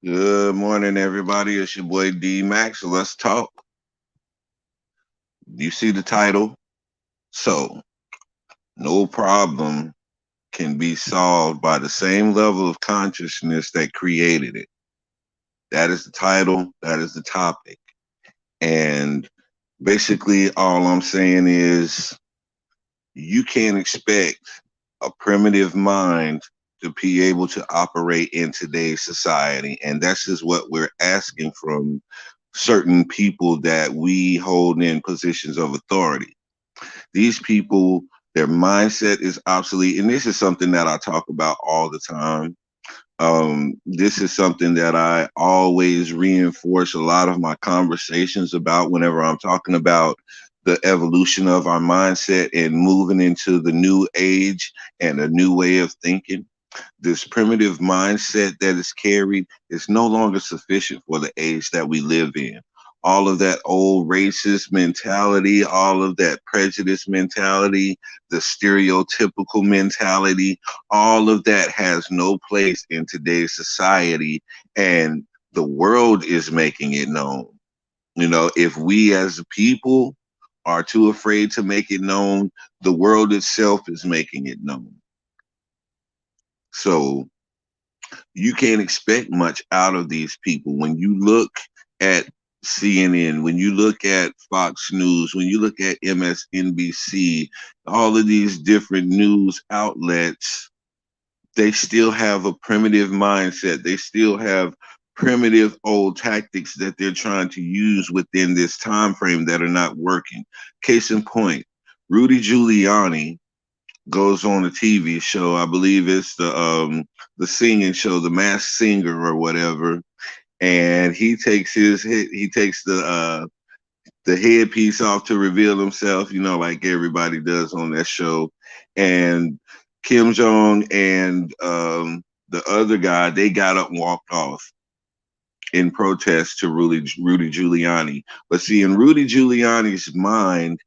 Good morning, everybody. It's your boy D Max. Let's talk. You see the title? So, no problem can be solved by the same level of consciousness that created it. That is the title. That is the topic. And basically, all I'm saying is you can't expect a primitive mind to be able to operate in today's society. And that's just what we're asking from certain people that we hold in positions of authority. These people, their mindset is obsolete. And this is something that I talk about all the time. This is something that I always reinforce a lot of my conversations about whenever I'm talking about the evolution of our mindset and moving into the new age and a new way of thinking. This primitive mindset that is carried is no longer sufficient for the age that we live in. All of that old racist mentality, all of that prejudice mentality, the stereotypical mentality, all of that has no place in today's society, and the world is making it known. If we as a people are too afraid to make it known, the world itself is making it known. So you can't expect much out of these people. When you look at CNN, when you look at Fox News, when you look at MSNBC, all of these different news outlets, they still have a primitive mindset. They still have primitive old tactics that they're trying to use within this time frame that are not working. Case in point, Rudy Giuliani goes on a TV show. I believe it's the singing show, The Masked Singer or whatever. And he takes the headpiece off to reveal himself, like everybody does on that show. And Kim Jong and the other guy, they got up and walked off in protest to Rudy Giuliani. But see, in Rudy Giuliani's mind,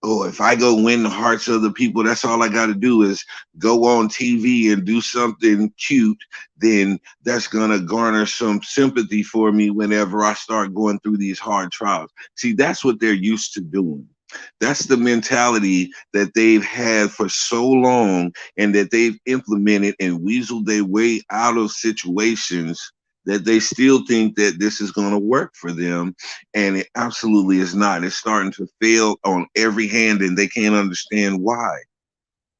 oh, if I go win the hearts of the people, that's all I got to do is go on TV and do something cute, then that's going to garner some sympathy for me whenever I start going through these hard trials. See, that's what they're used to doing. That's the mentality that they've had for so long and that they've implemented and weaseled their way out of situations that they still think that this is going to work for them, and it absolutely is not. It's starting to fail on every hand, and they can't understand why.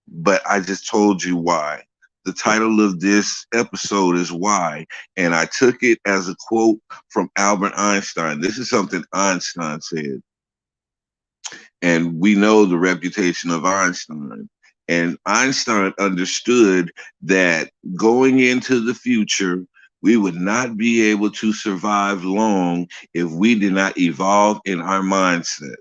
But I just told you why. The title of this episode is Why, and I took it as a quote from Albert Einstein. This is something Einstein said, and we know the reputation of Einstein. And Einstein understood that going into the future, we would not be able to survive long if we did not evolve in our mindset.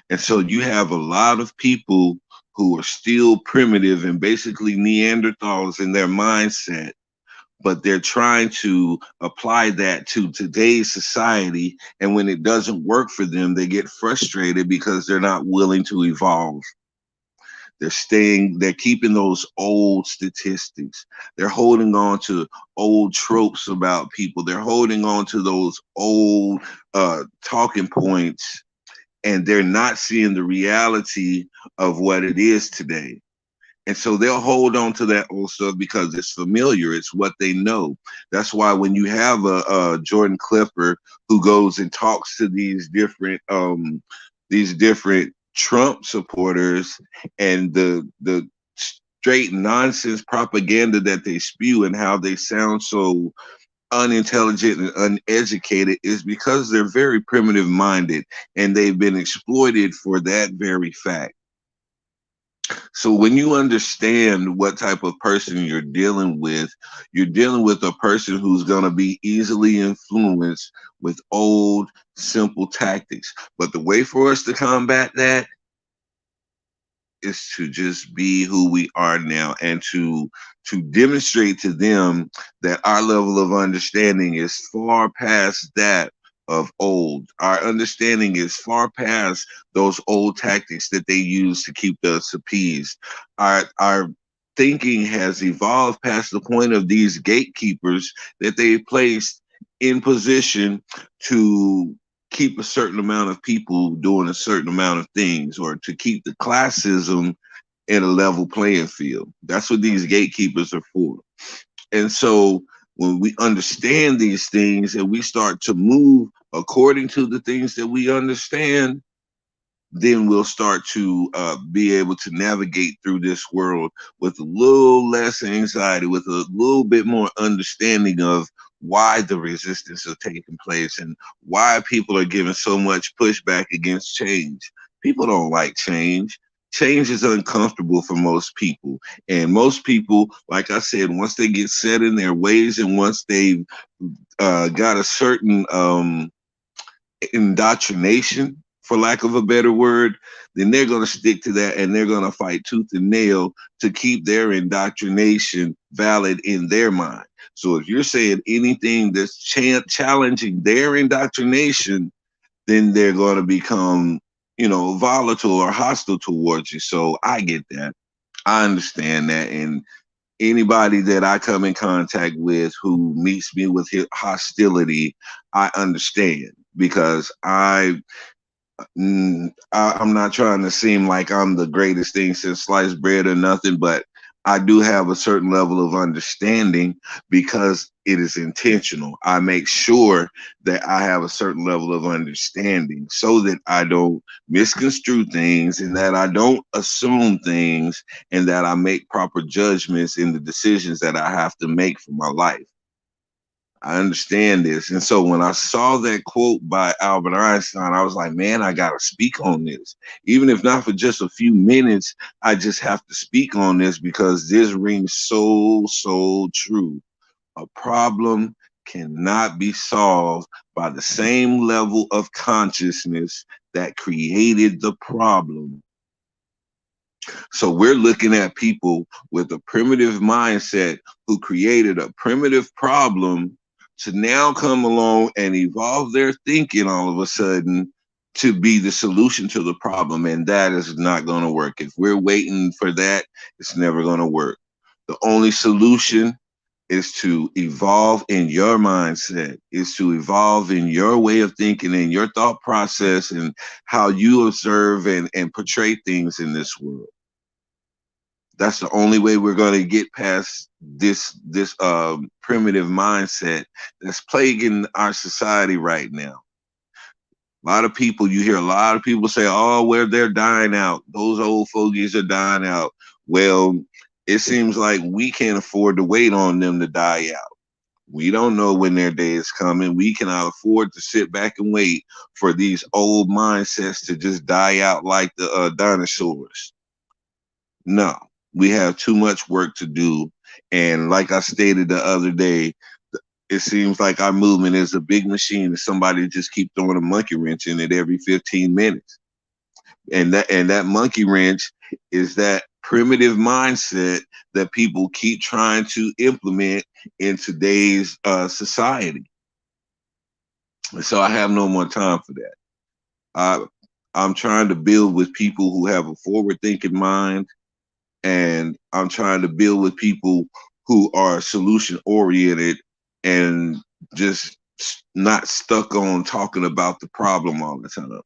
And so you have a lot of people who are still primitive and basically Neanderthals in their mindset, but they're trying to apply that to today's society. And when it doesn't work for them, they get frustrated because they're not willing to evolve. They're keeping those old statistics. They're holding on to old tropes about people. They're holding on to those old talking points, and they're not seeing the reality of what it is today. And so they'll hold on to that old stuff because it's familiar. It's what they know. That's why when you have a Jordan Clipper who goes and talks to these different Trump supporters, and the straight nonsense propaganda that they spew and how they sound so unintelligent and uneducated, is because they're very primitive minded and they've been exploited for that very fact. So when you understand what type of person you're dealing with a person who's going to be easily influenced with old, simple tactics. But the way for us to combat that is to just be who we are now, and to demonstrate to them that our level of understanding is far past that of old. Our understanding is far past those old tactics that they use to keep us appeased. Our thinking has evolved past the point of these gatekeepers that they placed in position to keep a certain amount of people doing a certain amount of things, or to keep the classism in a level playing field. That's what these gatekeepers are for. And so when we understand these things and we start to move according to the things that we understand, then we'll start to be able to navigate through this world with a little less anxiety, with a little bit more understanding of why the resistance is taking place and why people are giving so much pushback against change. People don't like change. Change is uncomfortable for most people. And most people, like I said, once they get set in their ways and once they've got a certain indoctrination, for lack of a better word, then they're going to stick to that and they're going to fight tooth and nail to keep their indoctrination valid in their mind. So if you're saying anything that's challenging their indoctrination, then they're going to become, volatile or hostile towards you. So I get that. I understand that. And anybody that I come in contact with who meets me with hostility, I understand because I'm not trying to seem like I'm the greatest thing since sliced bread or nothing, but I do have a certain level of understanding because it is intentional. I make sure that I have a certain level of understanding so that I don't misconstrue things and that I don't assume things and that I make proper judgments in the decisions that I have to make for my life. I understand this. And so when I saw that quote by Albert Einstein, I was like, man, I got to speak on this. Even if not for just a few minutes, I just have to speak on this because this rings so, so true. A problem cannot be solved by the same level of consciousness that created the problem. So we're looking at people with a primitive mindset who created a primitive problem to now come along and evolve their thinking all of a sudden to be the solution to the problem. And that is not going to work. If we're waiting for that, it's never going to work. The only solution is to evolve in your mindset, is to evolve in your way of thinking and your thought process and how you observe and portray things in this world. That's the only way we're going to get past this primitive mindset that's plaguing our society right now. A lot of people, you hear a lot of people say, oh, where they're dying out. Those old fogies are dying out. Well, it seems like we can't afford to wait on them to die out. We don't know when their day is coming. We cannot afford to sit back and wait for these old mindsets to just die out like the dinosaurs. No, we have too much work to do. And like I stated the other day, it seems like our movement is a big machine and somebody just keep throwing a monkey wrench in it every 15 minutes. And that monkey wrench is that primitive mindset that people keep trying to implement in today's society. So I have no more time for that. I'm trying to build with people who have a forward thinking mind, and I'm trying to build with people who are solution oriented and just not stuck on talking about the problem all the time.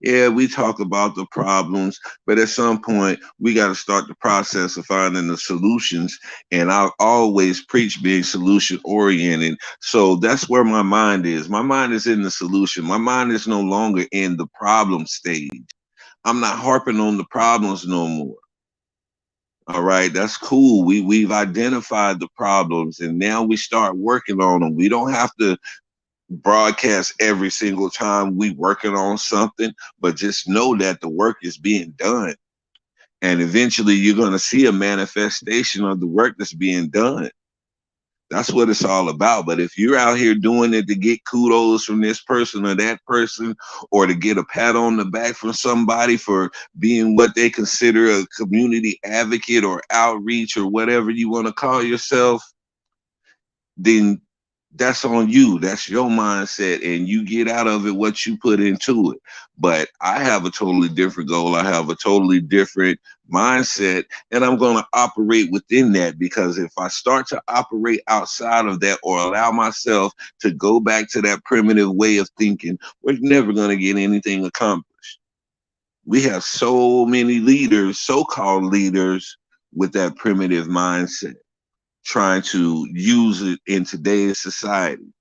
Yeah, we talk about the problems, but at some point we got to start the process of finding the solutions. And I always preach being solution oriented. So that's where my mind is. My mind is in the solution. My mind is no longer in the problem stage. I'm not harping on the problems no more. All right, that's cool. We've identified the problems and now we start working on them. We don't have to broadcast every single time we working on something, but just know that the work is being done. And eventually you're going to see a manifestation of the work that's being done. That's what it's all about. But if you're out here doing it to get kudos from this person or that person, or to get a pat on the back from somebody for being what they consider a community advocate or outreach or whatever you want to call yourself, then that's on you. That's your mindset, and you get out of it what you put into it. But I have a totally different goal. I have a totally different mindset, and I'm going to operate within that, because if I start to operate outside of that or allow myself to go back to that primitive way of thinking, we're never going to get anything accomplished. We have so many leaders, so-called leaders, with that primitive mindset, trying to use it in today's society.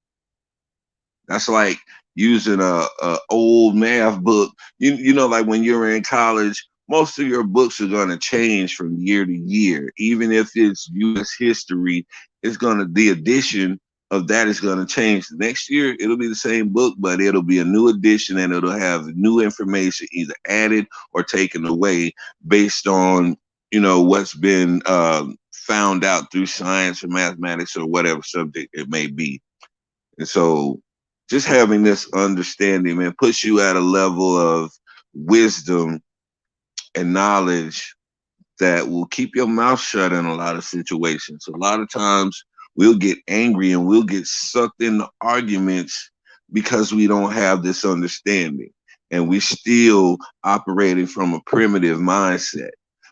That's like using a old math book. You know, like when you're in college, most of your books are going to change from year to year. Even if it's U.S. history, it's going to the edition of that is going to change. Next year, it'll be the same book, but it'll be a new edition, and it'll have new information either added or taken away based on what's been found out through science or mathematics or whatever subject it may be. And so just having this understanding, man, puts you at a level of wisdom and knowledge that will keep your mouth shut in a lot of situations. A lot of times we'll get angry and we'll get sucked into arguments because we don't have this understanding, and we still operating from a primitive mindset.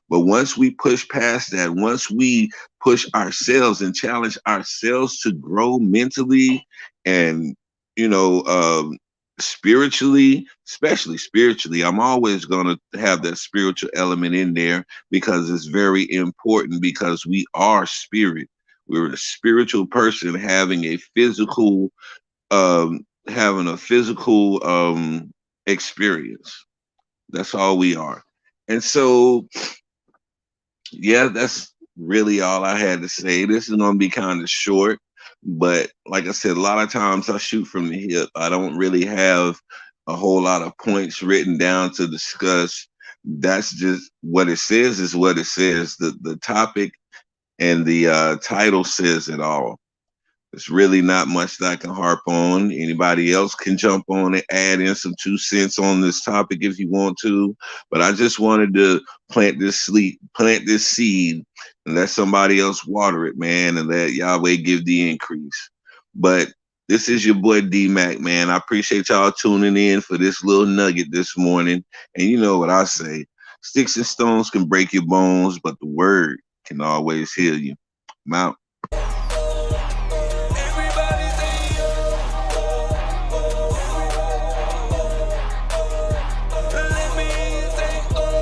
But once we push past that, once we push ourselves and challenge ourselves to grow mentally and, you know, spiritually, especially spiritually, I'm always going to have that spiritual element in there because it's very important, because we are spirit. We're a spiritual person having a physical experience. That's all we are. And so, yeah, that's really all I had to say. This is going to be kind of short, but like I said, a lot of times I shoot from the hip. I don't really have a whole lot of points written down to discuss. That's just what it says, is what it says. The topic and the title says it all. It's really not much that I can harp on. Anybody else can jump on and add in some 2 cents on this topic if you want to. But I just wanted to plant this seed, and let somebody else water it, man, and let Yahweh give the increase. But this is your boy D Mac, man. I appreciate y'all tuning in for this little nugget this morning. And you know what I say: sticks and stones can break your bones, but the word can always heal you. I'm out.